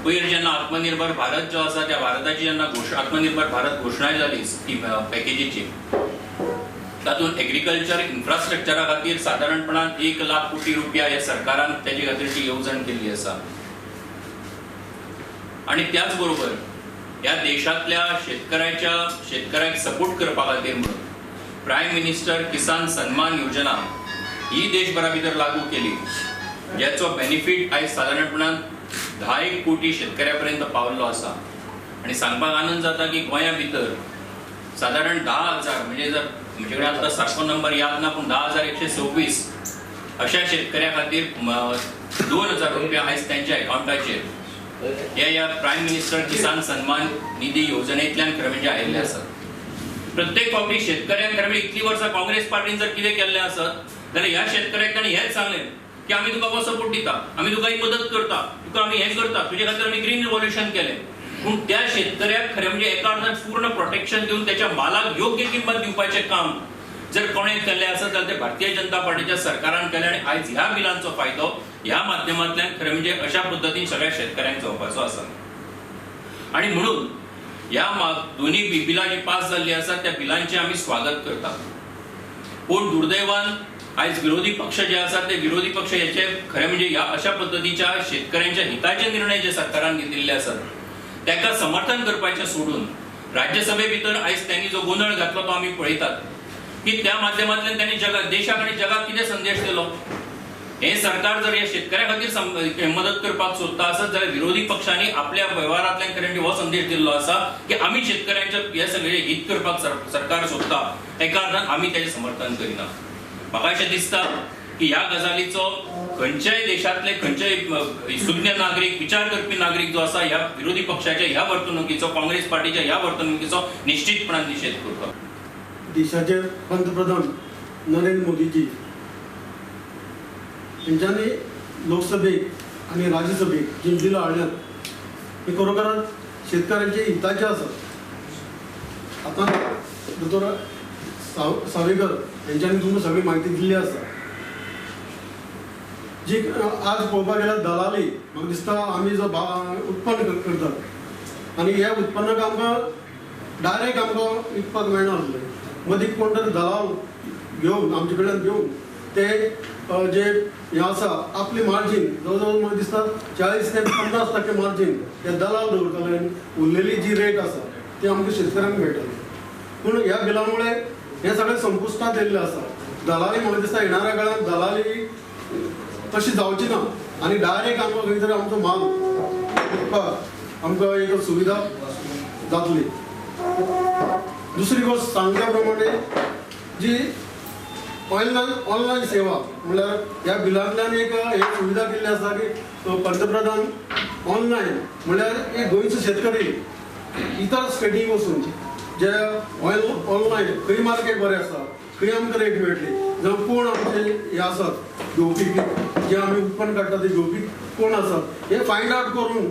पयर जेन्ना आत्मनिर्भर भारत जो आसा त्या भारताची जेन्ना आत्मनिर्भर भारत घोषणा जाली स्कीम पॅकेजीची, तातूंत एग्रीकल्चर इन्फ्रास्ट्रक्चरा खातीर सादारणपणान 1 लाख कोटी रुपया हे सरकारान त्याचे खातीरची येवजण केल्ली आसा. आणि त्याच बरोबर ह्या देशातल्या शेतकऱ्याक सपोर्ट करपा खातीर म्हणून प्रायम मिनिस्टर किसान सन्मान योजना ही देशभरा भितर लागू केली, ज्याचो बेनिफिट आयज सादारणपणान 10 कोटी शेतकऱ्यापर्यंत पावल्लो आसा. आणि सांगपाक आनंद जाता की गोंया भितर साधारण 10,000 म्हणजे जर म्हजे कडेन आतां सारको नंबर याद ना, पूण 10,126 अशा शेतकऱ्या खातीर 2,000 रुपया आयज त्यांच्या अकाउंटाचेर ह्या प्रायम मिनिस्टर किसान सन्मान निधी योजनेंतल्यान खरें म्हणजे आयिल्ले आसात. प्रत्येक फावटी शेतकऱ्यांक खरें म्हणजे इतली वर्सां काँग्रेस पार्टीन जर कितें केल्लें आसत जाल्यार ह्या शेतकऱ्याक तांणी हेंच सांगलें की आमी तुका हो सपोर्ट दिता, आमी तुका ही मदत करता, तुका आमी हें करता, तुजे खातीर आमी ग्रीन रिव्होल्युशन केलें. पूण त्या शेतकऱ्याक खरें म्हणजे एका अर्थान पूर्ण प्रोटेक्शन दिवन त्याच्या मालाक योग्य किंमत दिवपाचें काम जर कोणें केल्लें आसत जाल्यार ते भारतीय जनता पार्टीच्या सरकारान केलें. आणि आयज ह्या बिलांचो फायदो ह्या माध्यमांतल्यान खरें म्हणजे अशा पद्दतीन सगळ्या शेतकऱ्यांक जावपाचो आसा. आणि म्हणून ह्या दोन्ही बिलां जी पास जाल्ली आसात त्या बिलांचे आमी स्वागत करता. पूण दुर्दैवान आयज विरोधी पक्ष जे आसात ते विरोधी पक्ष याचे खरें म्हणजे ह्या अशा पद्दतीच्या शेतकऱ्यांच्या हिताचे निर्णय जे सरकारान घेतिल्ले आसात ताका समर्थन करपाचें सोडून राज्यसभे भितर आयज त्यांनी जो गोंधळ घातलो तो आमी पळयतात की त्या माध्यमांतल्यान त्यांनी देशाक आनी जगाक कितें संदेश दिलो. हे सरकार जर या शेतकऱ्या खातीर मदत करपाक सोदता आसत जाल्यार विरोधी पक्षांनी आपल्या व्यवहारांतल्यान खरें म्हणजे हो संदेश दिल्लो आसा की आमी शेतकऱ्यांचे हे सगळे हित करपाक सरकार सोदता, एका अर्थान आमी तेजें समर्थन करिना. म्हाका अशें दिसता की ह्या गजालीचो खंयच्याय देशातले खंयच्याय सुज्ञ नागरीक विचार करपी नागरीक जो आसा ह्या विरोधी पक्षाच्या ह्या वर्तणुकीचो, काँग्रेस पार्टीच्या ह्या वर्तणुकीचो निश्चितपणान निषेध करता. देशाचे पंतप्रधान नरेंद्र मोदीजी त्यांच्यानी लोकसभेक आणि राज्यसभेक जे बिल हाडल्यात हे खरोखरच शेतकऱ्यांचे हिताचे आसा. आता दोतोर सावेकर यांच्यानी तुमकां सगळी माहिती दिल्ली आसा. जी आज पळोवपाक गेल्यार दलाली म्हाका दिसता आमी जो उत्पन्न करतात आणि ह्या उत्पन्नाक आमकां डायरेक्ट आमकां विकपाक मेळना आसलें. मदीं कोण तरी दलाल घेवन आमचे कडल्यान घेवन ते जे हे आसा आपली मार्जीन जवळ म्हाका दिसता 40 ते 50% मार्जीन हे दलाल दवरताले आनी उरलेली जी रेट आसा ती आमकां शेतकऱ्यांक मेळटली. पूण ह्या बिलामुळे हे सगळें संपुश्टांत येयल्लें आसा. दलाली म्हाका दिसता येणाऱ्या काळात दलाली तशी जावची ना आणि डायरेक्ट आमकां खंय तरी आमचो माल विकपाक आमकां एक सुविधा जातली. दुसरी गोष्ट सांगल्या प्रमाणे जी ऑनलायन सेवा म्हणल्यार ह्या बिलांतल्यान एक सुविधा केल्ली आसा की पंतप्रधान ऑनलायन म्हणल्यार एक गोंयचो शेतकरी इतर स्टेटीक वचून जे ऑनलायन खंय मार्केट बरें आसा खंय आमकां रेट मेळटली जावं कोण आमचे हे आसात घेवपी जे आमी उत्पन्न काडटा ते घेवपी कोण आसात हे फायंड आउट करून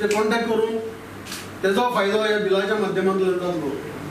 ते कॉन्टॅक्ट करून तेजो फायदो ह्या बिलाच्या माध्यमांतल्यान जातलो.